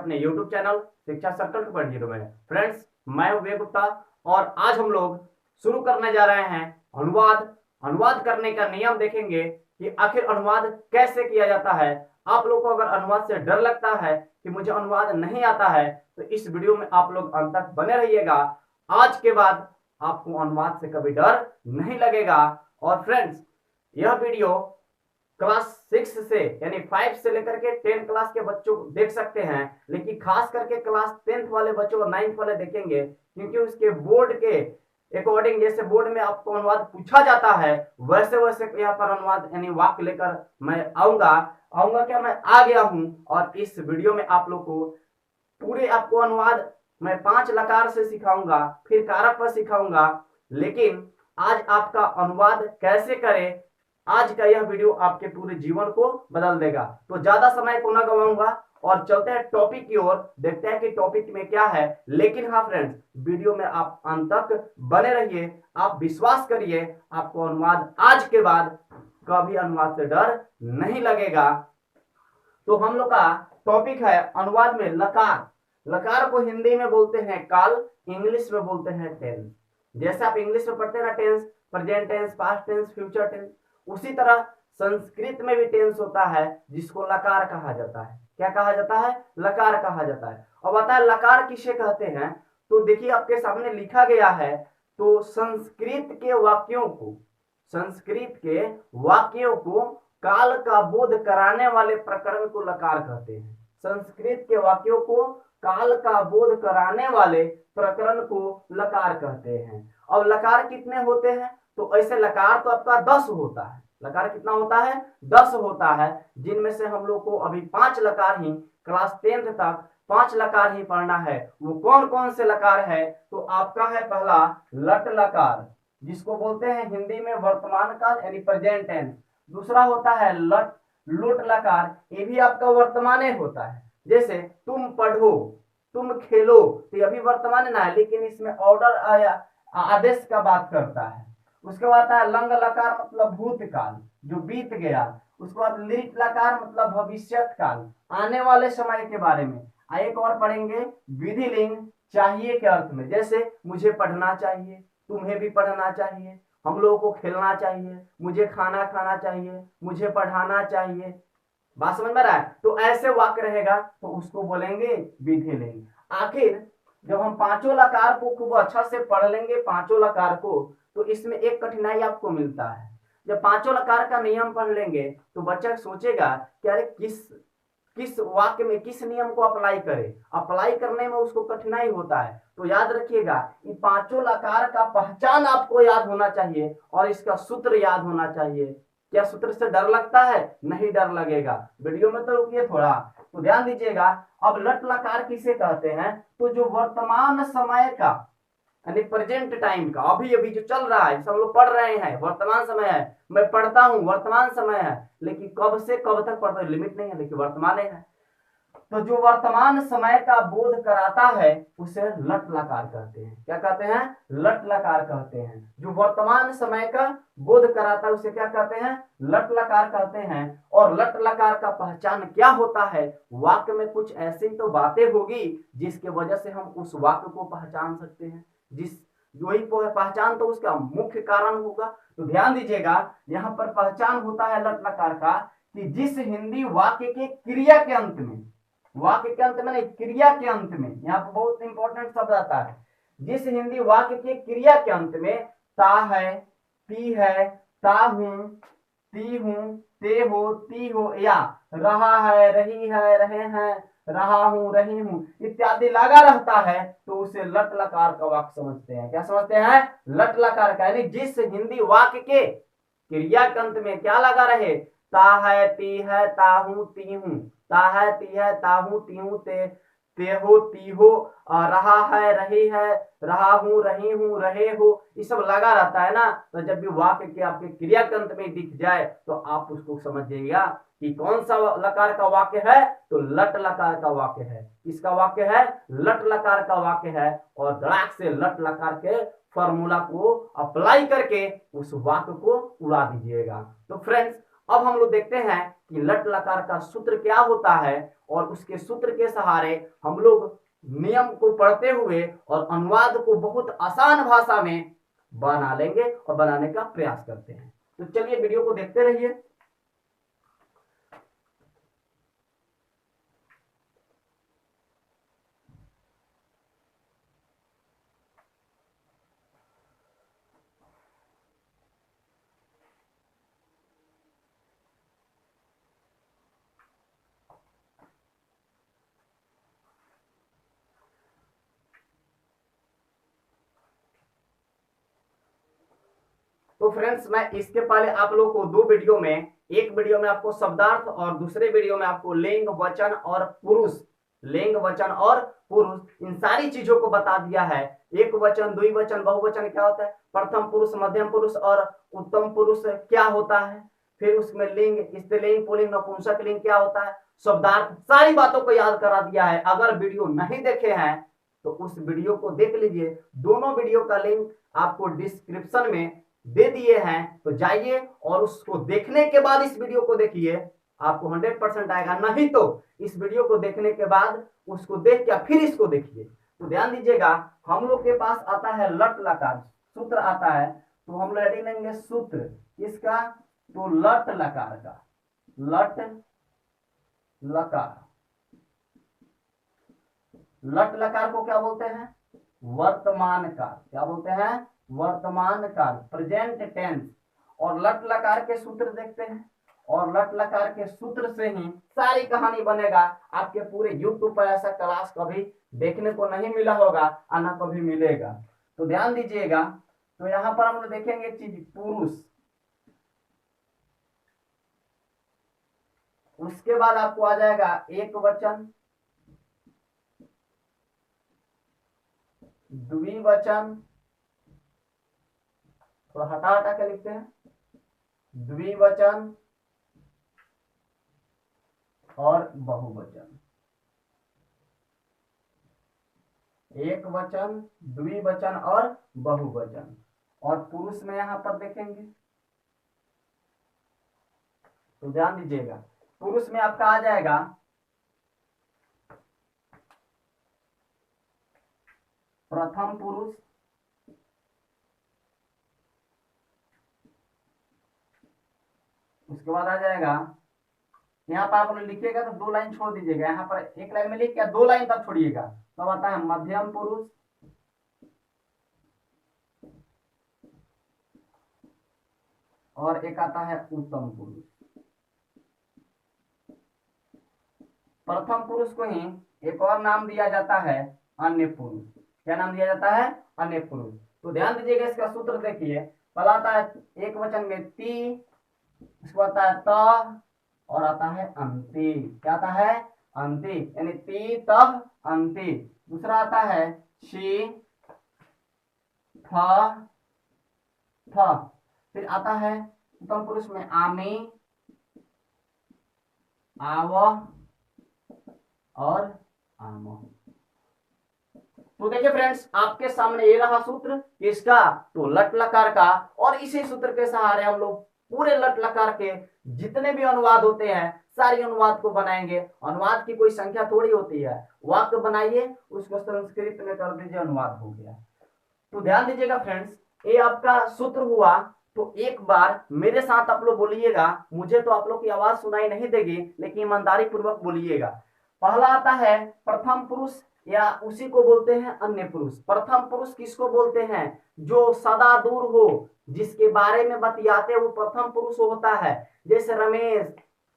अपने YouTube channel शिक्षा circle 2.0 में। फ्रेंड्स, मैं हूं विवेक गुप्ता और आज हम लोग शुरू करने जा रहे हैं अनुवाद। अनुवाद करने का नियम देखेंगे कि आखिर अनुवाद कैसे किया जाता है। आप लोग को अगर अनुवाद से डर लगता है कि मुझे अनुवाद नहीं आता है तो इस वीडियो में आप लोग अंत तक बने रहिएगा। आज के बाद आपको अनुवाद से कभी डर नहीं लगेगा। और फ्रेंड्स, यह वीडियो क्लास 6 से यानी 5 से लेकर के 10 क्लास के बच्चों को देख सकते हैं, लेकिन खास करके क्लास 10th वाले बच्चों और 9th वाले देखेंगे, क्योंकि उसके बोर्ड के अकॉर्डिंग, जैसे बोर्ड में आपको अनुवाद पूछा जाता है वैसे वैसे यहाँ पर अनुवाद यानी वाक्य लेकर मैं आऊंगा क्या मैं आ गया हूं। और इस वीडियो में आप लोग को पूरे आपको अनुवाद मैं 5 लकार से सिखाऊंगा, फिर कारक पर सिखाऊंगा। लेकिन आज आपका अनुवाद कैसे करें, आज का यह वीडियो आपके पूरे जीवन को बदल देगा। तो ज्यादा समय को न गवाऊंगा और चलते हैं टॉपिक की ओर, देखते हैं कि टॉपिक में क्या है। लेकिन हाँ फ्रेंड्स, वीडियो में आप अंत तक बने रहिए। आप विश्वास करिए, आपको अनुवाद आज के बाद कभी अनुवाद से डर नहीं लगेगा। तो हम लोग का टॉपिक है अनुवाद में लकार। लकार को हिंदी में बोलते हैं काल, इंग्लिश में बोलते हैं टेंस। जैसे आप इंग्लिश में पढ़ते हैं ना tense, present tense, past tense, future tense, उसी तरह संस्कृत में भी टेंस होता है जिसको लकार कहा जाता है। क्या कहा जाता है? लकार कहा जाता है। और बता लकार किसे कहते हैं, तो देखिए आपके सामने लिखा गया है। तो संस्कृत के वाक्यों को काल का बोध कराने वाले प्रकरण को लकार कहते हैं। संस्कृत के वाक्यों को काल का बोध कराने वाले प्रकरण को लकार कहते हैं। अब लकार कितने होते हैं? तो ऐसे लकार तो आपका 10 होता है। लकार कितना होता है? 10 होता है, जिनमें से हम लोग को अभी 5 लकार ही क्लास 10th तक 5 लकार ही पढ़ना है। वो कौन कौन से लकार है? तो आपका है पहला लट लकार, जिसको बोलते हैं हिंदी में वर्तमान काल यानी प्रेजेंट टेंस। दूसरा होता है लुट लकार, ये भी आपका वर्तमान होता है। जैसे तुम पढ़ो, तुम खेलो, तो ये भी वर्तमान ना है, लेकिन इसमें ऑर्डर आया आदेश का बात करता है। उसके बाद आता है लंग लकार, मतलब भूतकाल जो बीत गया। उसके बाद लिट लकार मतलब भविष्यत काल, आने वाले समय के बारे में। एक और पढ़ेंगे विधि लिंग, चाहिए के अर्थ में। जैसे मुझे पढ़ना चाहिए, तुम्हें भी पढ़ना चाहिए, हम लोगों को खेलना चाहिए, मुझे खाना खाना चाहिए, मुझे पढ़ाना चाहिए। बात समझ में रहा है? तो ऐसे वाक्य रहेगा तो उसको बोलेंगे विधि लिंग। आखिर जब हम 5 लकार को खूब अच्छा से पढ़ लेंगे, 5 लकार को, तो इसमें एक कठिनाई आपको मिलता है। जब 5 लकार का नियम पढ़ लेंगे तो बच्चा सोचेगा कि अरे किस वाक्य में किस नियम को अप्लाई करे। अप्लाई करने में उसको कठिनाई होता है। तो याद रखिएगा, इन 5 लकार का पहचान आपको याद होना चाहिए और इसका सूत्र याद होना चाहिए। क्या सूत्र से डर लगता है? नहीं डर लगेगा। वीडियो में तो रुकिए थोड़ा, तो ध्यान दीजिएगा। अब लट लकार किसे कहते हैं? तो जो वर्तमान समय का यानी प्रेजेंट टाइम का, अभी अभी जो चल रहा है, सब लोग पढ़ रहे हैं, वर्तमान समय है, मैं पढ़ता हूं, वर्तमान समय है, लेकिन कब से कब तक पढ़ता है लिमिट नहीं है, लेकिन वर्तमान है। तो जो वर्तमान समय का बोध कराता है उसे लट लकार कहते हैं। क्या कहते हैं? लट लकार कहते हैं। जो वर्तमान समय का बोध कराता है उसे क्या कहते हैं? लट लकार कहते हैं। और लट लकार का पहचान क्या होता है? वाक्य में कुछ ऐसी तो बातें होगी जिसके वजह से हम उस वाक्य को पहचान सकते हैं। वही पहचान तो उसका मुख्य कारण होगा। तो ध्यान दीजिएगा, यहाँ पर पहचान होता है लट लकार का कि जिस हिंदी वाक्य के क्रिया के अंत में, वाक्य के अंत में नहीं, क्रिया के अंत में, यहाँ पर बहुत इंपॉर्टेंट शब्द आता है। जिस हिंदी वाक्य के क्रिया के अंत में ता है, ती है, ता हूं, ती हूं, ते हो, ती हो, या रहा है, रही है, रहे हैं, रहा हूं, रही हूं इत्यादि लगा रहता है, तो उसे लट लकार का वाक्य समझते हैं। क्या समझते हैं? लट लकार का। यानी जिस हिंदी वाक्य के क्रिया के अंत में क्या लगा रहे? ता है, ती है, ता हूं, ती हूं, ता है, ती है, ता हूं, ती हूं, ते हो, ती हो, रहा है, रही है, रहा हूं, रही हूं, रहे हो, ये सब लगा रहता है ना। तो जब भी वाक्य के आपके क्रिया के अंत में दिख जाए तो आप उसको समझिएगा कि कौन सा लकार का वाक्य है। तो लट लकार का वाक्य है। किसका वाक्य है? लट लकार का वाक्य है। और धड़ाक से लट लकार के फॉर्मूला को अप्लाई करके उस वाक्य को उड़ा दीजिएगा। तो फ्रेंड्स, अब हम लोग देखते हैं कि लट लकार का सूत्र क्या होता है और उसके सूत्र के सहारे हम लोग नियम को पढ़ते हुए और अनुवाद को बहुत आसान भाषा में बना लेंगे और बनाने का प्रयास करते हैं। तो चलिए वीडियो को देखते रहिए। तो फ्रेंड्स, मैं इसके पहले आप लोग को दो वीडियो में, एक वीडियो में आपको शब्दार्थ और दूसरे वीडियो में आपको लिंग वचन और पुरुष, लिंग वचन और पुरुष, इन सारी चीजों को बता दिया है। एक वचन, द्विवचन, बहुवचन क्या होता है, प्रथम पुरुष, मध्यम पुरुष और उत्तम पुरुष क्या होता है, फिर उसमें लिंग, स्त्रीलिंग, पुल्लिंग, नपुंसक लिंग क्या होता है, शब्दार्थ, सारी बातों को याद करा दिया है। अगर वीडियो नहीं देखे हैं तो उस वीडियो को देख लीजिए। दोनों वीडियो का लिंक आपको डिस्क्रिप्शन में दे दिए हैं, तो जाइए और उसको देखने के बाद इस वीडियो को देखिए, आपको 100% आएगा। नहीं तो इस वीडियो को देखने के बाद उसको देख के फिर इसको देखिए। तो ध्यान दीजिएगा, हम लोग के पास आता है लट लकार, सूत्र आता है, तो हम लोग हेडिंग लेंगे सूत्र इसका, तो लट लकार का, लट लकार, लट लकार को क्या बोलते हैं, वर्तमान काल। क्या बोलते हैं, वर्तमान काल, प्रेजेंट टेंस। और लट लकार के सूत्र देखते हैं, और लट लकार के सूत्र से ही सारी कहानी बनेगा। आपके पूरे यूट्यूब पर ऐसा क्लास कभी देखने को नहीं मिला होगा और ना कभी मिलेगा। तो ध्यान दीजिएगा, तो यहां पर हम लोग देखेंगे चीज पुरुष, उसके बाद आपको आ जाएगा एक वचन, द्विवचन, तो हटा हटा के लिखते हैं, द्विवचन और बहुवचन, एक वचन, द्विवचन और बहुवचन। और पुरुष में यहां पर देखेंगे, तो ध्यान दीजिएगा, पुरुष में आपका आ जाएगा प्रथम पुरुष, उसके बाद आ जाएगा, यहाँ पर आप लिखिएगा तो दो लाइन छोड़ दीजिएगा, यहाँ पर एक लाइन में लिख के दो लाइन तक छोड़िएगा। तब आता है मध्यम पुरुष, और एक आता है उत्तम पुरुष। प्रथम पुरुष को ही एक और नाम दिया जाता है अन्य पुरुष। क्या नाम दिया जाता है, अन्य पुरुष। तो ध्यान दीजिएगा, इसका सूत्र देखिए, पहला आता है एक वचन में ती, उसको आता है त, और आता है अंति। क्या आता है, अंति, यानी ती तह अंति। दूसरा आता है शी थ थ। फिर आता है उत्तम पुरुष में आमी, आव और आम। तो देखिए फ्रेंड्स, आपके सामने ये रहा सूत्र किसका, तो लट लकार का। और इसी सूत्र के सहारे हम लोग पूरे लट लकार के जितने भी अनुवाद होते हैं सारी अनुवाद को बनाएंगे। अनुवाद की कोई संख्या थोड़ी होती है, वाक्य बनाइए, उसको संस्कृत में कर दीजिए, अनुवाद हो गया। तो ध्यान दीजिएगा फ्रेंड्स, ये आपका सूत्र हुआ। तो एक बार मेरे साथ आप लोग बोलिएगा, मुझे तो आप लोग की आवाज सुनाई नहीं देगी, लेकिन ईमानदारी पूर्वक बोलिएगा। पहला आता है प्रथम पुरुष, या उसी को बोलते हैं अन्य पुरुष। प्रथम पुरुष किसको बोलते हैं, जो सदा दूर हो, जिसके बारे में बतियाते वो प्रथम पुरुष होता है। जैसे रमेश,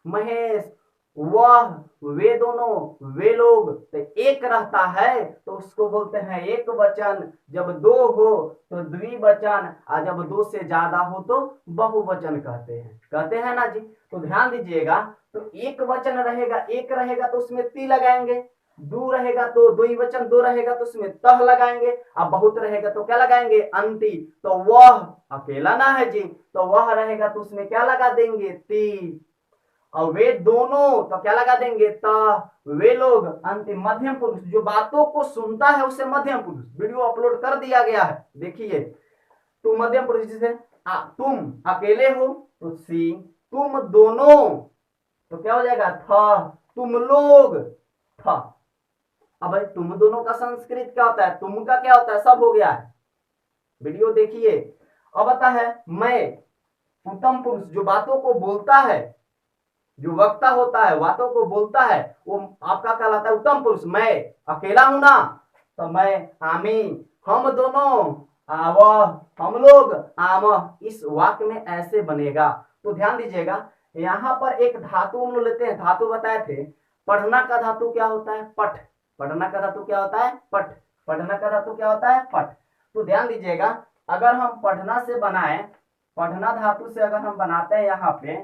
महेश, वह, वे दोनों, वे लोग। तो एक रहता है तो उसको बोलते हैं एक वचन, जब दो हो तो द्विवचन, और जब दो से ज्यादा हो तो बहुवचन कहते हैं ना जी। तो ध्यान दीजिएगा, तो एक वचन रहेगा, एक रहेगा तो उसमें ती लगाएंगे, दो रहेगा तो द्विवचन, दो रहेगा तो उसमें तह लगाएंगे, अब बहुत रहेगा तो क्या लगाएंगे, अंति। तो वह अकेला ना है जी, तो वह रहेगा तो उसमें क्या लगा देंगे, ती। और वे दोनों तो क्या लगा देंगे, त। वे लोग अंतिम, मध्यम पुरुष जो बातों को सुनता है उसे मध्यम पुरुष। वीडियो अपलोड कर दिया गया है, देखिए। तो मध्यम पुरुष जैसे तुम अकेले हो तो सी, तुम दोनों, तो क्या हो जाएगा थ, तुम लोग थ। अब भाई तुम दोनों का संस्कृत क्या होता है, तुम का क्या होता है, सब हो गया है, वीडियो देखिए। अब आता है मैं, उत्तम पुरुष जो बातों को बोलता है, जो वक्ता होता है बातों को बोलता है, वो आपका कहलाता है उत्तम पुरुष। मैं अकेला हूं ना, तो मैं आमी, हम दोनों आव, हम लोग आम, इस वाक्य में ऐसे बनेगा। तो ध्यान दीजिएगा, यहाँ पर एक धातु हम लोग लेते हैं, धातु बताए थे, पढ़ना का धातु क्या होता है, पठ। पढ़ना का धातु क्या होता है, पठ। पढ़ना का धातु क्या होता है, पठ। तो ध्यान दीजिएगा, अगर हम पढ़ना से बनाए, पढ़ना धातु से अगर हम बनाते हैं यहाँ पे,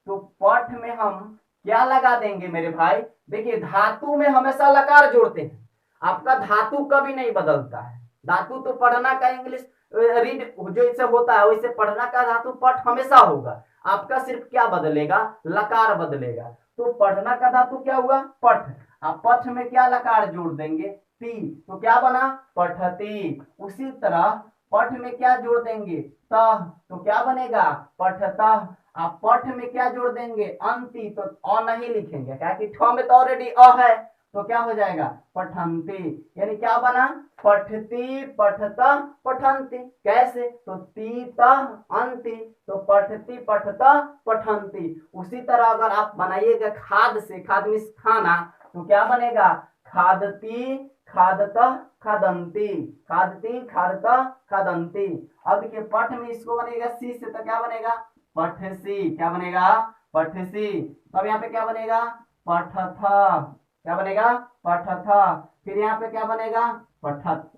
तो पठ में हम क्या लगा देंगे मेरे भाई, देखिए धातु में हमेशा लकार जोड़ते हैं, आपका धातु कभी नहीं बदलता है। धातु तो पढ़ना का इंग्लिश रीड जो इसे होता है, वैसे पढ़ना का धातु पठ हमेशा होगा, आपका सिर्फ क्या बदलेगा, लकार बदलेगा। तो पढ़ना का धातु क्या हुआ, पठ। आप पठ में क्या लकार जोड़ देंगे, ती, तो क्या बना, पठती। उसी तरह पठ में क्या जोड़ देंगे, तह, तो क्या बनेगा, पठतः। आप पठ में क्या जोड़ देंगे, अंति, तो अ नहीं लिखेंगे, क्या कि ठ में तो ऑलरेडी अ है, तो क्या हो जाएगा, पठंती। यानी क्या बना, पठती पठता पठंती। कैसे, तो तीता अंति, तो पठती पठता पठंती। उसी तरह अगर आप बनाइएगा खाद से, खाद मीन्स खाना, तो क्या बनेगा, खादती खादता खादंती, खादती खादता खादंती। अब देखिए पठ में इसको बनेगा सी से, तो क्या बनेगा, पठसी। क्या बनेगा, पठसी। तब यहाँ पे क्या बनेगा, पठथा। क्या बनेगा, पठथा। फिर यहाँ पे क्या बनेगा, पठत।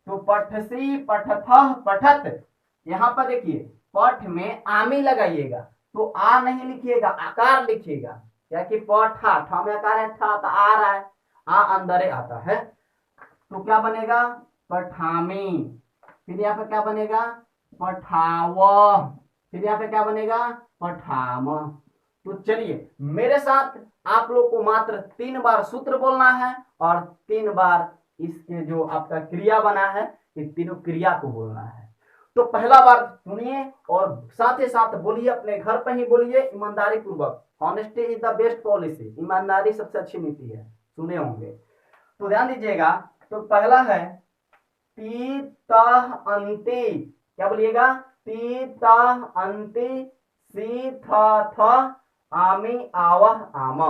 तो पठसी पठथ पठत। यहाँ पर देखिए पठ में आमी लगाइएगा, तो आ नहीं लिखिएगा, आकार लिखिएगा, क्या कि पठा, ठ में आकार है, ठा तो आ रहा है, आ अंदर आता है, तो क्या बनेगा, पठामी। फिर यहाँ पे क्या बनेगा, पठाव। फिर यहाँ पे क्या बनेगा, पठाम। तो चलिए मेरे साथ आप लोग को मात्र 3 बार सूत्र बोलना है, और 3 बार इसके जो आपका क्रिया बना है, इस तीनों क्रिया को बोलना है। तो पहला बार सुनिए और साथ ही साथ बोलिए, अपने घर पर ही बोलिए ईमानदारी पूर्वक। Honesty is the best policy, ईमानदारी सबसे अच्छी नीति है, सुने होंगे। तो ध्यान दीजिएगा, तो पहला है ती तह अंति। क्या बोलिएगा, ती तह अंति, सी थ आमी आवह आम।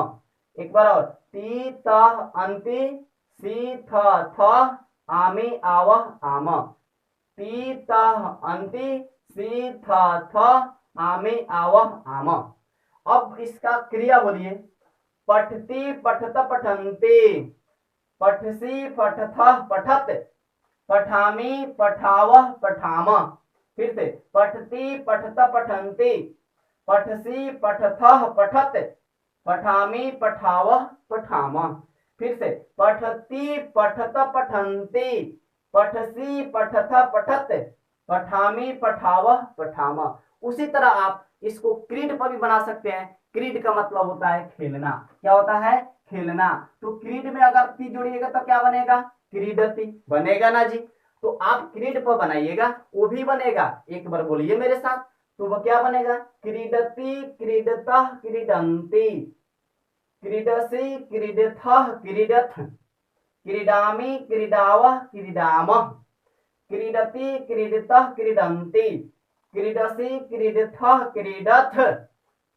एक बार और, ती तह अंति, सी थ आमी आवह आम। ती तह अंति, सी थ आमी आवह आम। अब इसका क्रिया बोलिए, पठती पठत पठंती, पठसी पठथ पठत, पठामी पठावह पठाम। फिर से, पठती पठत पठंती, पठसी पठथः पठत, पठामी पठावह पठाम। फिर से, पठती पठत पठंती, पठसी पठथ पठत, पठामी पठावह पठाम। उसी तरह आप इसको क्रीड पर भी बना सकते हैं। क्रीड का मतलब होता है खेलना। क्या होता है, खेलना। तो क्रीड में अगर ती जोड़िएगा तो क्या बनेगा, क्रीडती बनेगा ना जी। तो आप क्रीड पर बनाइएगा, वो भी बनेगा। एक बार बोलिए मेरे साथ, तो वो क्या बनेगा, क्रीडती क्रीडतः क्रीडंती, क्रीडसी क्रीडथः क्रीडथ, क्रीडामी क्रीडावः क्रीडामः, क्रीडति क्रीडतः क्रीडन्ति, क्रीडसी क्रीडथः क्रीडथ,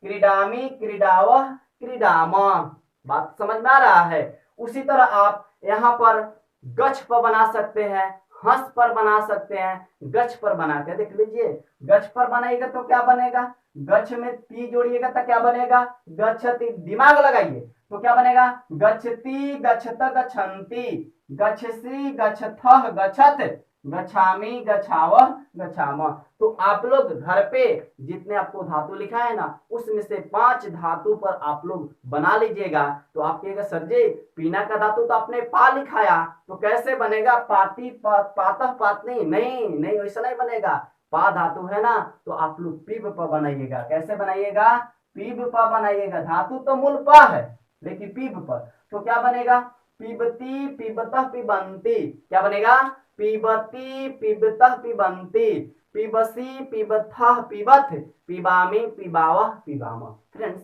क्रीडामी क्रीडावः क्रीडामः। बात समझ में आ रहा है। उसी तरह आप यहाँ पर गच्छ पर बना सकते हैं, हंस पर बना सकते हैं। गच्छ पर बना के देख लीजिए, गच्छ पर बनाइएगा तो क्या बनेगा, गच्छ में ती जोड़िएगा तो क्या बनेगा, गच्छति। दिमाग लगाइए, तो क्या बनेगा, गच्छति गच्छत गच्छन्ति, गच्छसि गच्छथः गच्छत, गच्छामी गच्छावह गच्छामः। तो आप लोग घर पे जितने आपको धातु लिखा है ना, उसमें से 5 धातु पर आप लोग बना लीजिएगा। तो आप कहिएगा सर जी पीना का धातु तो आपने पा लिखाया, तो कैसे बनेगा, पाती पातः पातनी, नहीं नहीं वैसा नहीं बनेगा। पा धातु है ना, तो आप लोग पीब पर बनाइएगा। कैसे बनाइएगा, पीब पर बनाइएगा। धातु तो मूल पा है, लेकिन पीब पर तो क्या बनेगा, पिबती पिबतः पिबंती, क्या बनेगा? पिबती पिबतः पिबंती, पिबसी पिबथः पिबथ, पिबामी पिबावह पिबामः। फ्रेंड्स,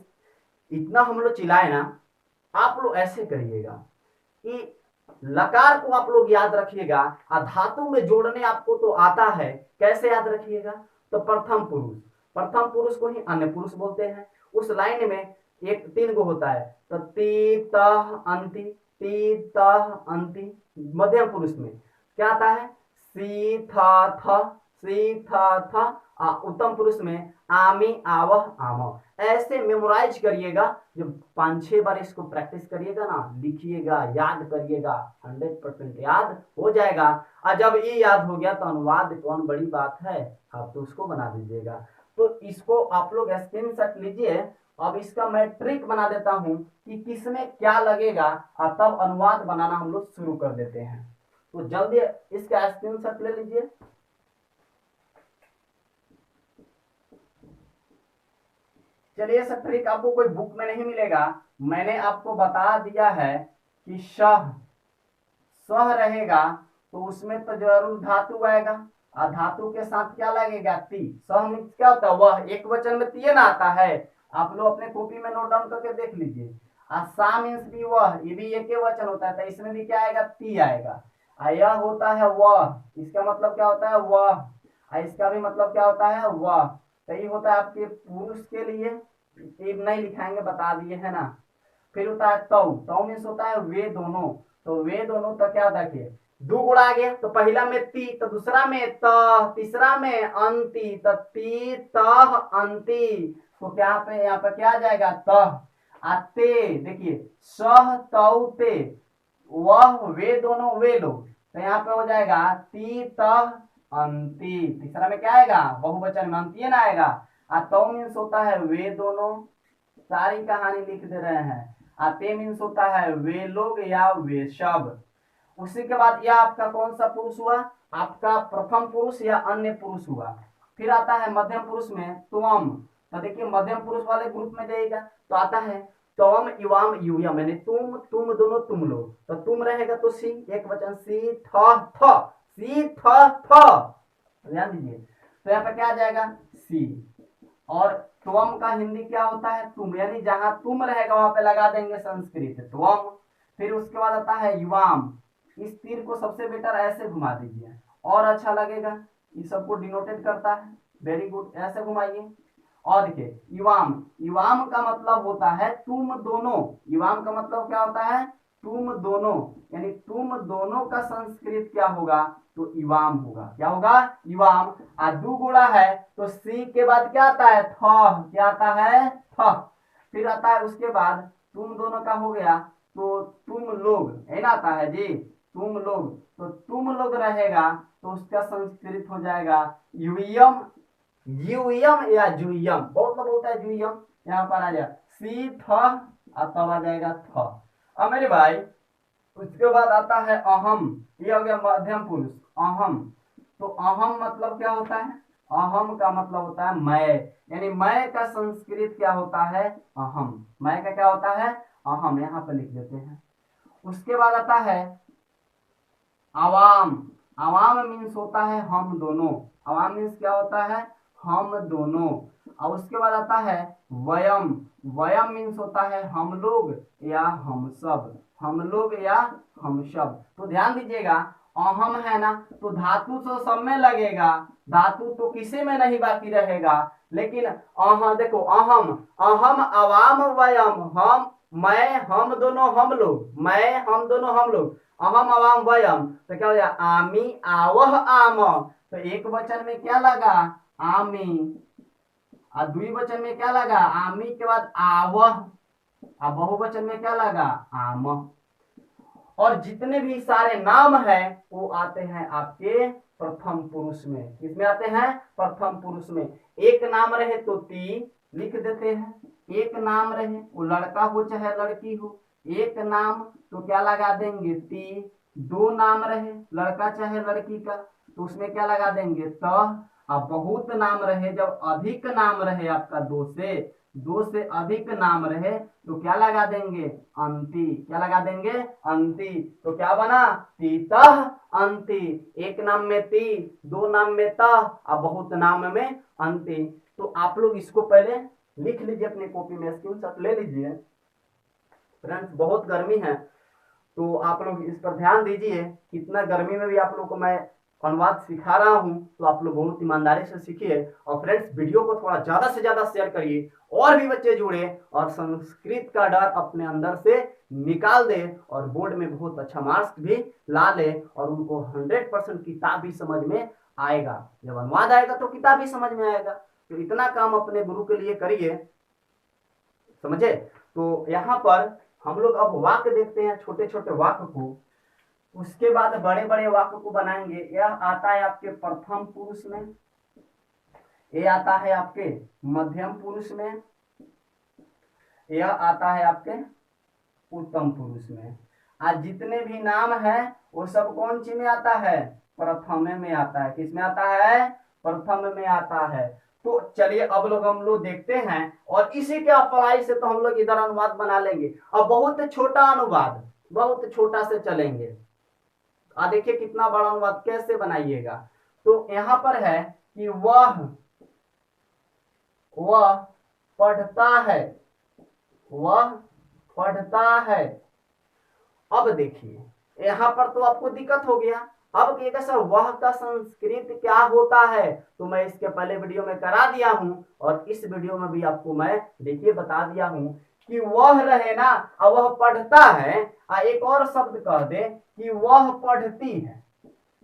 इतना हम लोग चिल्लाए ना, आप लोग ऐसे करिएगा कि लकार को आप लोग याद रखिएगा और धातु में जोड़ने आपको तो आता है, कैसे याद रखिएगा? तो प्रथम पुरुष, प्रथम पुरुष को ही अन्य पुरुष बोलते हैं। उस लाइन में एक 3 गो होता है, तो ती तह अंति, ती तह अंति। मध्यम पुरुष में क्या आता है? सी था थ, सी था थ। उत्तम पुरुष में आमी आवह आम। ऐसे मेमोराइज करिएगा, जब 5-6 बार इसको प्रैक्टिस करिएगा ना, लिखिएगा, याद करिएगा, 100% याद हो जाएगा। और जब ये याद हो गया तो अनुवाद कौन बड़ी बात है, आप तो उसको बना दीजिएगा। तो इसको आप लोग स्क्रीनशॉट लीजिए। अब इसका मैं ट्रिक बना देता हूं कि किसमें क्या लगेगा, और तब अनुवाद बनाना हम लोग शुरू कर देते हैं। तो जल्दी इसका स्क्रीनशॉट ले लीजिए। चलिए, सब ट्रिक आपको कोई बुक में नहीं मिलेगा, मैंने आपको बता दिया है कि सह सह रहेगा तो उसमें तो जरूर धातु आएगा, और धातु के साथ क्या लगेगा? ती। सह में क्या होता है? वह। एक वचन में तीय ना आता है, आप लोग अपने कॉपी में नोट डाउन करके देख लीजिए। और सा मीन्स भी वह, ये भी एक ही वचन होता है, तो इसमें भी क्या आएगा? ती आएगा। यह होता है वह, इसका मतलब क्या होता है? वह। इसका भी मतलब क्या होता है? वह। तो ये होता है आपके पुरुष के लिए, ये नहीं लिखाएंगे, बता दिए है ना। फिर होता है तौ, तौ मीन्स होता है वे दोनों, तो वे दोनों तो क्या देखिए, 2 गुणा आ गया, तो पहला में ती, तो दूसरा में त, तीसरा में अंति, तो ती तह अंति। तो क्या पे यहाँ पे क्या आ जाएगा? तह। ते देखिए, सह तौ ते, वह वे दोनों वे लोग, तो यहाँ पे हो जाएगा ती तह अंति। तीसरा में क्या आएगा? बहुवचन में अंत्य ना आएगा। तौ मीन्स होता है वे दोनों, सारी कहानी लिख दे रहे हैं। ते मीन्स होता है वे लोग या वे सब। उसी के बाद यह आपका कौन सा पुरुष हुआ? आपका प्रथम पुरुष या अन्य पुरुष हुआ। फिर आता है मध्यम पुरुष में त्वम, तो देखिए मध्यम पुरुष वाले ग्रुप में जाएगा, तो आता है त्वम युवाम यूयम, यानी तुम दोनों तुम लोग, तो तुम रहेगा तो सी, एक वचन सी थ, सी थ। ध्यान दीजिए, तो यहाँ पे क्या आ जाएगा? सी। और त्वम का हिंदी क्या होता है? तुम, यानी जहां तुम रहेगा वहां पे लगा देंगे संस्कृत त्वम। फिर उसके बाद आता है युवाम, इस तीर को सबसे बेटर ऐसे घुमा दीजिए और अच्छा लगेगा, ये सबको डिनोटेड करता है। वेरी गुड, ऐसे घुमाइए। और देखिए युवाम, युवाम का मतलब होता है तुम दोनों। युवाम का मतलब क्या होता है? तुम दोनों, यानी तुम दोनों का संस्कृत क्या होगा? तो युवाम होगा। क्या होगा? युवाम। 2 गुणा है, तो सी के बाद क्या आता है? थ। क्या आता है? थ। फिर आता है उसके बाद तुम दोनों का हो गया, तो तुम लोग है ना, आता है जी तुम लोग, तो तुम लोग रहेगा तो उसका संस्कृत हो जाएगा यूयम, यूयम या जुयम। बहुत लोग बोलता है जुयम, यहाँ पर आ जाए सी थ, तब आ जाएगा थ। अब मेरे भाई उसके बाद आता है अहम, ये हो गया मध्यम पुरुष अहम। तो अहम मतलब क्या होता है? अहम का मतलब होता है मैं, यानी मैं का संस्कृत क्या होता है? अहम। मैं का क्या होता है? अहम। यहाँ पे लिख देते हैं। उसके बाद आता है आवाम। आवाम मीन्स होता है हम दोनों। आवाम मीन्स क्या होता है? हम दोनों। और उसके बाद आता है वयम। वयम मीन्स होता है हम लोग या हम सब, हम लोग या हम सब। तो ध्यान दीजिएगा, अहम है ना, तो धातु तो सब में लगेगा, धातु तो किसी में नहीं बाकी रहेगा। लेकिन देखो अहम, अहम अवाम वयम, हम मैं हम दोनों हम लोग, मैं हम दोनों हम लोग, अहम अवाम वयम, तो क्या हो जाएगा? आमी आवह आम। तो एक वचन में क्या लगा? आमी। और द्विवचन में क्या लगा? आमी के बाद आवह। और बहुवचन में क्या लगा? आम। और जितने भी सारे नाम है वो आते हैं आपके प्रथम पुरुष में। किसमें आते हैं? प्रथम पुरुष में। एक नाम रहे तो ती लिख देते हैं, एक नाम रहे वो लड़का हो चाहे लड़की हो, एक नाम तो क्या लगा देंगे? ती। 2 नाम रहे लड़का चाहे लड़की का, तो उसमें क्या लगा देंगे? त। अब बहुत नाम रहे, जब अधिक नाम रहे आपका 2 से, दो से अधिक नाम रहे तो क्या लगा देंगे, अंति। क्या लगा देंगे, अंति। तो क्या बना, तीतः अंति। एक नाम में ती, दो नाम में तः और बहुत नाम में अंति। तो आप लोग इसको पहले लिख लीजिए, अपनी कॉपी में स्क्रीनशॉट ले लीजिए। फ्रेंड्स बहुत गर्मी है तो आप लोग इस पर ध्यान दीजिए। इतना गर्मी में भी आप लोग को मैं अनुवाद सिखा रहा हूं तो आप लोग बहुत ईमानदारी से सीखिए। और फ्रेंड्स वीडियो को थोड़ा ज्यादा से ज्यादा शेयर करिए और भी बच्चे जुड़े और संस्कृत का डर अपने अंदर से निकाल दे और बोर्ड में बहुत अच्छा मार्क्स भी ला ले और उनको 100% किताब भी समझ में आएगा। जब अनुवाद आएगा तो किताब भी समझ में आएगा। तो इतना काम अपने गुरु के लिए करिए, समझे। तो यहाँ पर हम लोग अब वाक्य देखते हैं, छोटे छोटे वाक्य को, उसके बाद बड़े बड़े वाक्य को बनाएंगे। यह आता है आपके प्रथम पुरुष में, ये आता है आपके मध्यम पुरुष में, यह आता है आपके उत्तम पुरुष में। आज जितने भी नाम है वो सब कौन सी में आता है, प्रथम में आता है। किस में आता है, प्रथम में आता है। तो चलिए अब लोग हम लोग देखते हैं और इसी के अप्लाई से तो हम लोग इधर अनुवाद बना लेंगे। अब बहुत छोटा अनुवाद, बहुत छोटा से चलेंगे। देखिए कितना बड़ा अनुवाद कैसे बनाइएगा। तो यहां पर है कि वह पढ़ता है, वह पढ़ता है। अब देखिए यहां पर तो आपको दिक्कत हो गया। अब कहिएगा सर वह का संस्कृत क्या होता है, तो मैं इसके पहले वीडियो में करा दिया हूं और इस वीडियो में भी आपको मैं देखिए बता दिया हूं कि वह रहे ना, और वह पढ़ता है। एक और शब्द कह दे कि वह पढ़ती है,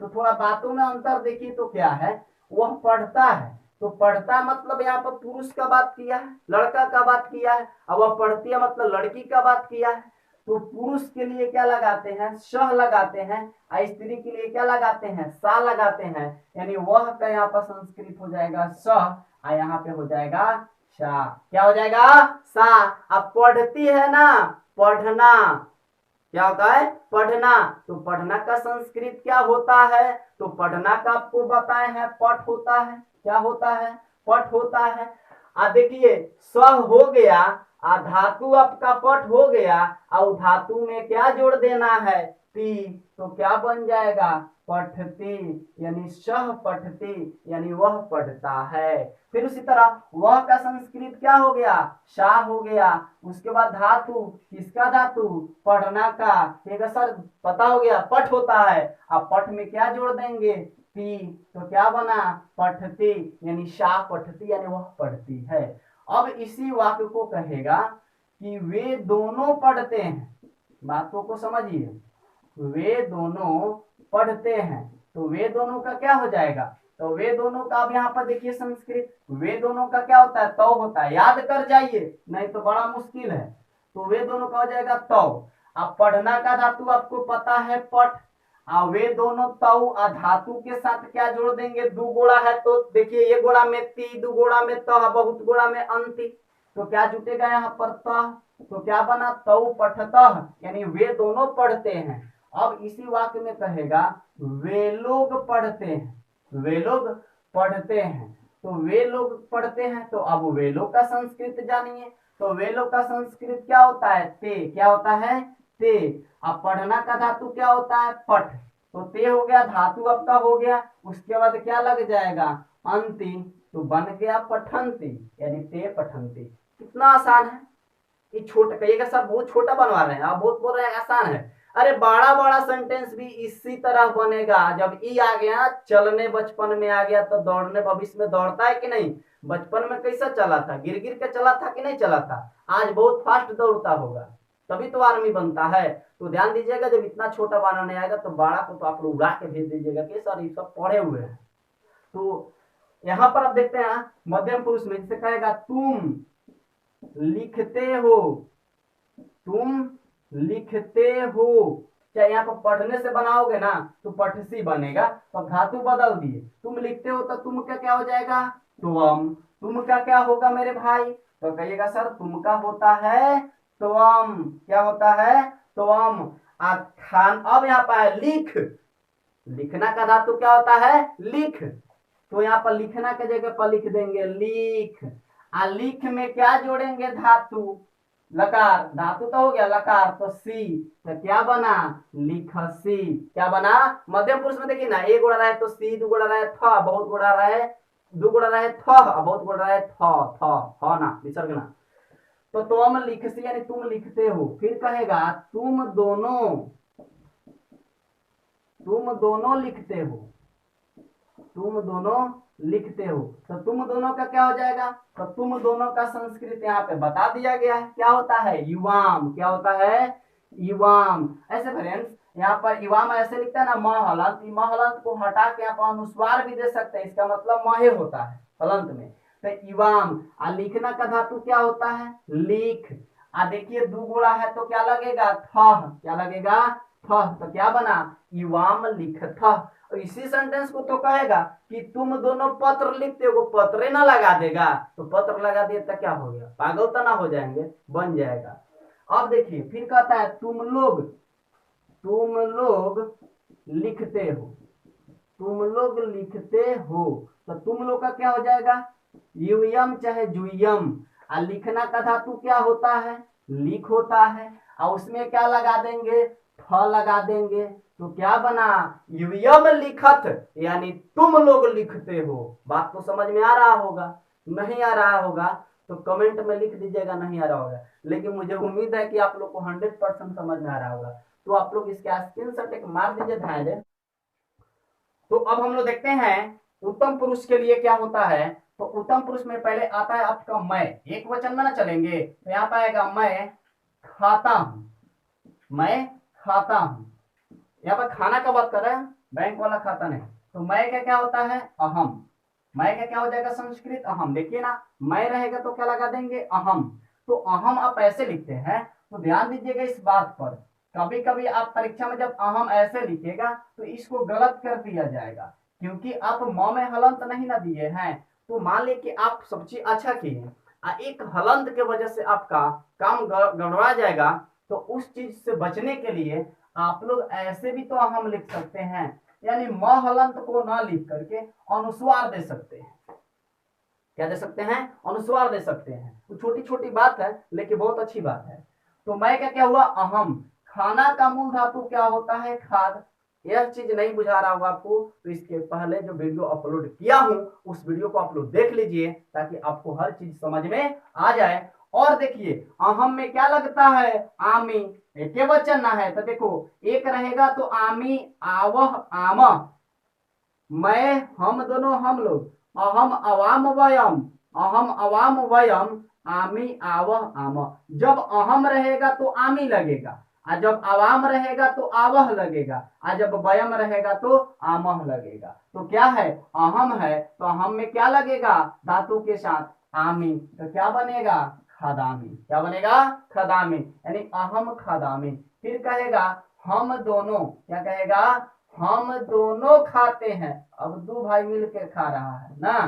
तो थोड़ा बातों में अंतर देखिए। तो क्या है, वह पढ़ता है तो पढ़ता मतलब यहाँ पर पुरुष का बात किया है, लड़का का बात किया है। और वह पढ़ती है मतलब लड़की का बात किया है। तो पुरुष के लिए क्या लगाते हैं, सह लगाते हैं, और स्त्री के लिए क्या लगाते हैं, सा लगाते हैं। यानी वह का यहाँ पर संस्कृत हो जाएगा सह, और यहाँ पे हो जाएगा सा। क्या हो जाएगा, सा। अब पढ़ती है ना, पढ़ना। क्या होता है, पढ़ना। तो पढ़ना का संस्कृत क्या होता है, तो पढ़ना का आपको बताए हैं पठ होता है। क्या होता है, पठ होता है। देखिए स्व हो गया, धातु आपका पठ हो गया, और धातु में क्या जोड़ देना है, ती। तो क्या बन जाएगा, पठती। यानी सह पठती, यानी वह पढ़ता है। फिर उसी तरह वह का संस्कृत क्या हो गया, शा हो गया। उसके बाद धातु, किसका धातु, पढ़ना का। ठीक है सर, पता हो गया, पठ होता है। अब पठ में क्या जोड़ देंगे, ती। तो क्या बना, पठती। यानी शा पठती, यानी वह पढ़ती है। अब इसी वाक्य को कहेगा कि वे दोनों पढ़ते हैं। बातों को समझिए, वे दोनों पढ़ते हैं। तो वे दोनों का क्या हो जाएगा, तो वे दोनों का अब यहाँ पर देखिए संस्कृत, वे दोनों का क्या होता है, तो होता है। याद कर जाइए नहीं तो बड़ा मुश्किल है। तो वे दोनों का हो जाएगा तो। अब पढ़ना का धातु आपको पता है पठ। वे दोनों तऊ धातु के साथ क्या जोड़ देंगे, दो गोड़ा है तो देखिए ये गोड़ा में ती, दो गोड़ा में तह, बहुत गोड़ा में अंति। तो क्या जुटेगा यहाँ पर तह। तो क्या बना, तऊ पठतः, यानी वे दोनों पढ़ते हैं। अब इसी वाक्य में कहेगा वे लोग पढ़ते हैं, वे लोग पढ़ते हैं। तो वे लोग पढ़ते हैं, तो अब वे लोग का संस्कृत जानिए। तो वे लोग का संस्कृत क्या होता है, ते। क्या होता है, ते। अब पढ़ना का धातु क्या होता है, पठ। तो ते हो गया, धातु आपका हो गया। उसके बाद क्या लग जाएगा, अंति। तो बन गया पठंती, यानी ते पठंती। कितना आसान है। ये छोटा कहिएगा सर बहुत छोटा बनवा रहे हैं आप, बहुत बोल रहे हैं आसान है। अरे बड़ा बड़ा सेंटेंस भी इसी तरह बनेगा। जब ई आ गया, चलने बचपन में आ गया तो दौड़ने भविष्य में दौड़ता है कि नहीं। बचपन में कैसा चला था, गिर गिर के चला था कि नहीं चला था। आज बहुत फास्ट दौड़ता होगा, तभी तो आर्मी बनता है। तो ध्यान दीजिएगा, जब इतना छोटा बनाने आएगा तो बड़ा को तो आप लोग उड़ा के भेज दीजिएगा कि सर ये सब पढ़े हुए हैं। तो यहाँ पर आप देखते हैं मध्यम पुरुष में जैसे कहेगा तुम लिखते हो, तुम लिखते हो। चाहे यहाँ पर पढ़ने से बनाओगे ना तो पठसी बनेगा, तो धातु बदल दिए। तुम लिखते हो तो तुम का क्या हो जाएगा, तुम। तुम का क्या होगा मेरे भाई, तो कहिएगा सर तुम का होता है तुम। क्या होता है, तुम। खान। अब यहाँ पर लिख, लिखना का धातु क्या होता है, लिख। तो यहाँ पर लिखना के जगह पर लिख देंगे लिख। लिख में क्या जोड़ेंगे, धातु, लकार, धातु तो हो गया लकार, तो सी, तो क्या बना, लिखसी। क्या बना, मध्यम पुरुष में देखिए ना, एक उड़ा रहा है तो सी, दो उड़ा रहा है थ, बहुत उड़ा रहा है, दो उड़ा रहा है थ, बहुत उड़ा रहा है थ ना, विसर्ग ना। तो तुम लिखसी यानी तुम लिखते हो। फिर कहेगा तुम दोनों लिखते हो, तुम दोनों लिखते हो। तो तुम दोनों का क्या हो जाएगा, तो तुम दोनों का संस्कृत यहाँ पे बता दिया गया है, क्या होता है, युवाम। क्या होता है, युवाम। ऐसे फ्रेंड्स यहाँ पर युवाम ऐसे लिखता है ना, म हलंत, म हलंत को हटा के यहाँ पर अनुस्वार भी दे सकते हैं, इसका मतलब महे होता है हलंत में। तो युवाम। लिखना का धातु क्या होता है, लिख। देखिए दो गुणा है तो क्या लगेगा, थ, क्या लगेगा, थ। तो क्या बना, युवाम लिखथ। और इसी सेंटेंस को तो कहेगा कि तुम दोनों पत्र लिखते हो, पत्र ना लगा देगा, तो पत्र लगा दिया तो क्या हो गया, पागल तो ना हो जाएंगे, बन जाएगा। अब देखिए फिर कहता है तुम लोग लिखते हो, तुम लोग लिखते हो। तो तुम लोग का क्या हो जाएगा, यूयम चाहे जुयम। लिखना का धातु क्या होता है, लिख होता है, और उसमें क्या लगा देंगे, थ लगा देंगे। तो क्या बना, युयम लिखत, यानी तुम लोग लिखते हो। बात तो समझ में आ रहा होगा, नहीं आ रहा होगा तो कमेंट में लिख दीजिएगा नहीं आ रहा होगा, लेकिन मुझे उम्मीद है कि आप लोग को 100% समझ में आ रहा होगा। तो आप लोग इसका स्क्रीनशॉट एक मार दीजिए ध्यान दे। तो अब हम लोग देखते हैं उत्तम पुरुष के लिए क्या होता है। तो उत्तम पुरुष में पहले आता है आपका मैं, एक वचन में ना चलेंगे, तो यहाँ पे आएगा मैं खाता हूं, मैं खाता हूं। यहाँ पर खाना का बात कर रहे हैं, बैंक वाला खाता नहीं। तो मैं का क्या होता है, अहम। मैं का क्या हो जाएगा, संस्कृत अहम। देखिए ना, मैं रहेगा तो क्या लगा देंगे, अहम। तो अहम आप ऐसे लिखते हैं, तो ध्यान दीजिएगा इस बात पर। कभी कभी आप परीक्षा में जब अहम ऐसे लिखेगा तो इसको गलत कर दिया जाएगा, क्योंकि आप म में हलंत नहीं ना दिए हैं। तो मान लीजिए कि आप सब चीज अच्छा किए, एक हलंत के वजह से आपका काम गड़बड़ा जाएगा। तो उस चीज से बचने के लिए आप लोग ऐसे भी तो हम लिख सकते हैं, यानी म हलंत को ना लिख करके अनुस्वार दे सकते हैं। क्या दे सकते हैं, अनुस्वार दे सकते हैं। तो छोटी छोटी बात है लेकिन बहुत अच्छी बात है। तो मैं का क्या हुआ, अहम। खाना का मूल धातु क्या होता है, खाद। यह चीज नहीं बुझा रहा होगा आपको, तो इसके पहले जो वीडियो अपलोड किया हूं उस वीडियो को आप लोग देख लीजिए, ताकि आपको हर चीज समझ में आ जाए। और देखिए अहम में क्या लगता है, आमी। एक वचन ना है तो देखो एक रहेगा तो आमी, आवह, आम। मैं, हम दोनों, हम लोग, अहम अवाम वयम, अहम अवाम वयम, आमी आवह आम। जब अहम रहेगा तो आमी लगेगा, और जब अवाम रहेगा तो आवह लगेगा, और जब वयम रहेगा तो आमह लगेगा। तो क्या है, अहम है तो अहम में क्या लगेगा, धातु के साथ आमी, तो क्या बनेगा, खदामी। क्या बनेगा, खदामी, यानी अहम खदामी। फिर कहेगा हम दोनों, क्या कहेगा, हम दोनों खाते हैं। अब दो भाई मिलकर खा रहा है ना,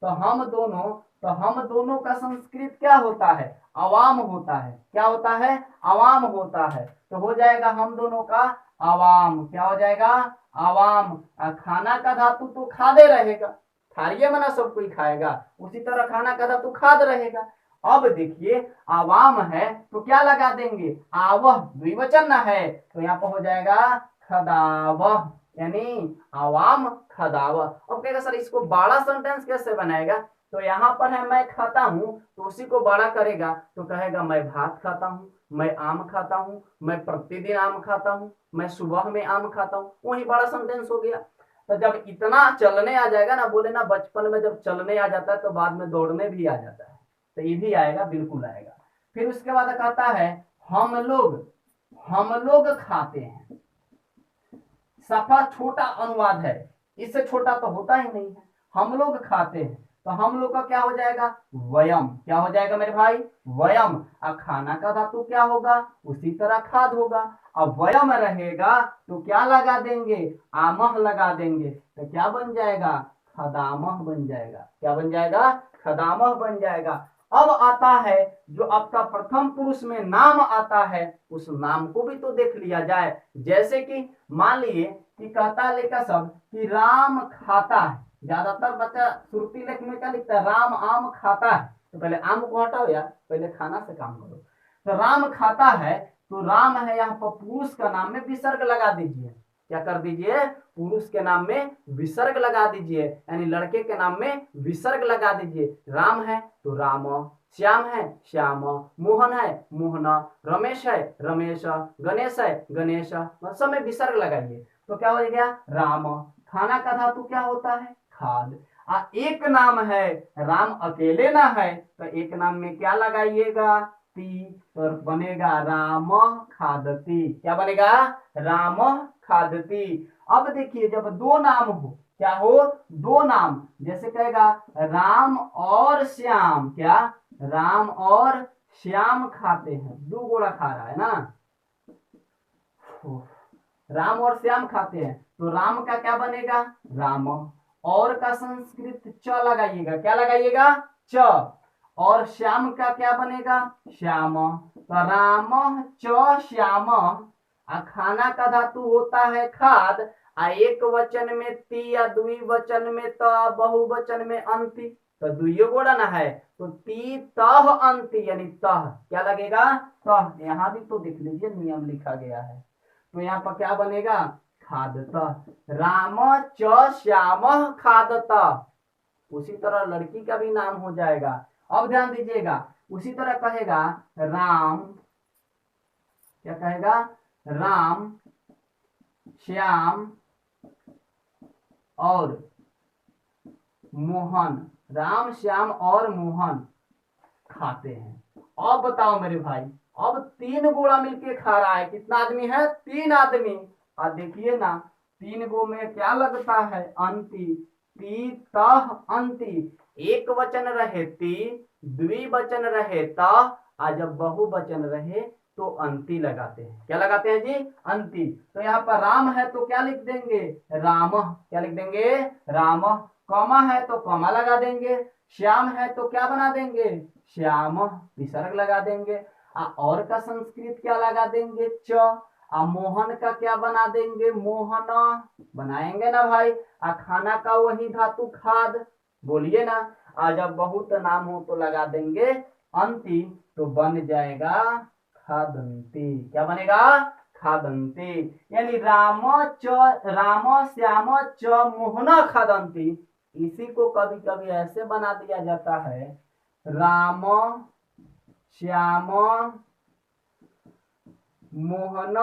तो हम दोनों, तो हम दोनों का संस्कृत क्या होता है, अवाम होता है। क्या होता है, अवाम होता है। तो हो जाएगा हम दोनों का अवाम। क्या हो जाएगा, अवाम। खाना का धातु तो खादे रहेगा, थालिए में ना सब कोई खाएगा, उसी तरह खाना का धातु खाद रहेगा। अब देखिए आवाम है तो क्या लगा देंगे, आवह, द्विवचन ना है, तो यहाँ पर हो जाएगा खदावह, यानी आवाम खदावह। अब कहेगा सर इसको बड़ा सेंटेंस कैसे बनाएगा, तो यहाँ पर है मैं खाता हूं, तो उसी को बड़ा करेगा तो कहेगा मैं भात खाता हूं, मैं आम खाता हूं, मैं प्रतिदिन आम खाता हूं, मैं सुबह में आम खाता हूं, वही बड़ा सेंटेंस हो गया। तो जब इतना चलने आ जाएगा ना, बोले ना बचपन में जब चलने आ जाता है तो बाद में दौड़ने भी आ जाता है, तो ये भी आएगा, बिल्कुल आएगा। फिर उसके बाद कहता है हम लोग खाते हैं। सफा छोटा अनुवाद है, इससे छोटा तो होता ही नहीं है। हम लोग खाते हैं, तो हम लोग का क्या हो जाएगा, वयम। क्या हो जाएगा मेरे भाई, वयम। और खाना का धातु क्या होगा, उसी तरह खाद होगा। अब वयम रहेगा तो क्या लगा देंगे, आमह लगा देंगे, तो क्या बन जाएगा, खदामह बन जाएगा। क्या बन जाएगा, खदामह बन जाएगा। अब आता है जो आपका प्रथम पुरुष में नाम आता है, उस नाम को भी तो देख लिया जाए। जैसे कि मान लिए कि कहता लेखा शब्द कि राम खाता है, ज्यादातर बच्चा श्रुति लेख में क्या लिखता है, राम आम खाता है, तो पहले आम को हटाओ यार, पहले खाना से काम करो। तो राम खाता है, तो राम है यहाँ पर पुरुष का नाम में विसर्ग लगा दीजिए। क्या कर दीजिए, पुरुष के नाम में विसर्ग लगा दीजिए, यानी लड़के के नाम में विसर्ग लगा दीजिए। राम है तो राम, श्याम है श्याम, मोहन है मोहन, रमेश है रमेश, गणेश है गणेश, सब में विसर्ग लगाइए। तो क्या हो गया, राम। खाना का धातु क्या होता है, खाद। एक नाम है, राम अकेले ना है, तो एक नाम में क्या लगाइएगा, ती, तो बनेगा राम खादती। क्या बनेगा, राम खादती। अब देखिए जब दो नाम हो, क्या हो, दो नाम, जैसे कहेगा राम और श्याम, क्या, राम और श्याम खाते हैं, दो गोला खा रहा है ना, राम और श्याम खाते हैं, तो राम का क्या बनेगा, राम, और का संस्कृत च लगाइएगा, क्या लगाइएगा, च, और श्याम का क्या बनेगा, श्याम। तो राम च श्याम। खाना का धातु होता है खाद, एक वचन में ती, या द्विवचन में त, बहुवचन में अंति, तो दुइयो गोड़ा ना है, तो ती तह अंति, यानी तह क्या लगेगा, तह। यहाँ भी तो देख लीजिए नियम लिखा गया है, तो यहाँ पर क्या बनेगा, खादत। राम च श्याम खादत। उसी तरह लड़की का भी नाम हो जाएगा। अब ध्यान दीजिएगा, उसी तरह कहेगा राम, क्या कहेगा, राम श्याम और मोहन, राम श्याम और मोहन खाते हैं। अब बताओ मेरे भाई, अब तीन गोला मिलके खा रहा है, कितना आदमी है, तीन आदमी। और देखिए ना, तीन गो में क्या लगता है, अंति, ती तह अंति। एक वचन रहे ती, द्विवचन रहे त, और जब बहुवचन रहे तो अंति लगाते हैं। क्या लगाते हैं जी, अंति। तो यहाँ पर राम है तो क्या लिख देंगे, राम, क्या लिख देंगे, राम। कॉमा है तो कॉमा लगा देंगे, श्याम है तो क्या बना देंगे, श्याम, विसर्ग लगा देंगे। और का संस्कृत क्या लगा देंगे, च। मोहन का क्या बना देंगे, मोहन, बनाएंगे ना भाई। खाना का वही धातु खाद, बोलिए ना। जब बहुत नाम हो तो लगा देंगे अंति, तो बन जाएगा खादंती। क्या बनेगा, खादंती। यानी राम श्याम च मोहन खादंती। इसी को कभी कभी ऐसे बना दिया जाता है, राम श्याम मोहन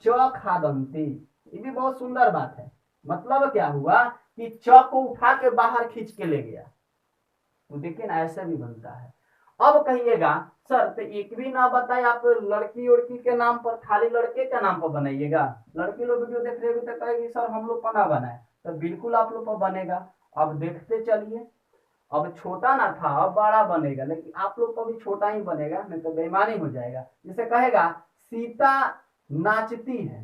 च खादंती। ये भी बहुत सुंदर बात है। मतलब क्या हुआ कि च को उठा के बाहर खींच के ले गया, तो देखिए ना, ऐसा भी बनता है। अब कहिएगा सर तो एक भी ना बताए आप, लड़की उड़की के नाम पर, खाली लड़के के नाम पर बनाइएगा। लड़की लोग वीडियो देख रहे तो कहेगी सर हम लोग पर ना बनाए, तो बिल्कुल आप लोग पर बनेगा। अब देखते चलिए, अब छोटा ना था अब बड़ा बनेगा, लेकिन आप लोग को भी छोटा ही बनेगा, नहीं तो बेईमानी हो जाएगा। जैसे कहेगा सीता नाचती है,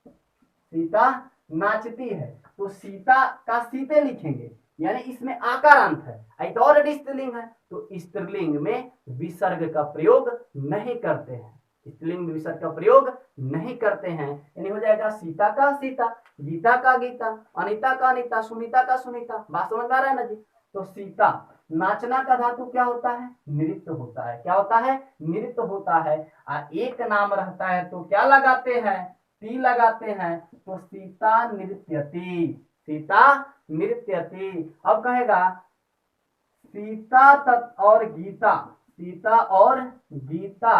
सीता नाचती है, तो सीता का सीते लिखेंगे, यानी इसमें आकार अंत है। तो ऑलरेडी स्त्रीलिंग है, तो स्त्रीलिंग में विसर्ग का प्रयोग नहीं करते हैं, स्त्रीलिंग में विसर्ग का प्रयोग नहीं करते हैं। यानी हो जाएगा सीता का सीता, गीता का गीता, अनिता का अनिता, सुनीता का सुनीता। बात समझ में आ रहा है ना जी। तो सीता, नाचना का धातु क्या होता है, नृत्य होता है। क्या होता है, नृत्य होता है। एक नाम रहता है तो क्या लगाते हैं, ती लगाते हैं, तो सीता नृत्यति, सीता नृत्यति। अब कहेगा सीता और गीता, सीता और गीता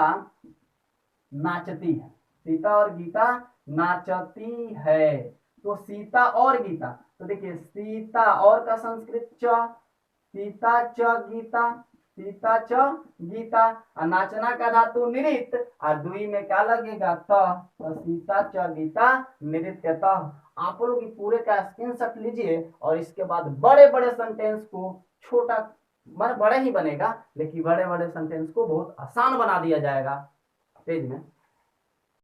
नाचती है, सीता और गीता नाचती है। तो सीता और गीता, तो देखिए सीता और का संस्कृत च, सीता च गीता, सीता च गीता। और नाचना का धातु नृत्य, और दुई में क्या लगेगा, त, तो सीता च गीता नृत्यत। आप लोग पूरे का स्क्रीनशॉट लीजिए, और इसके बाद बड़े बड़े सेंटेंस को, छोटा बड़े ही बनेगा, लेकिन बड़े बड़े सेंटेंस को बहुत आसान बना दिया जाएगा पेज में।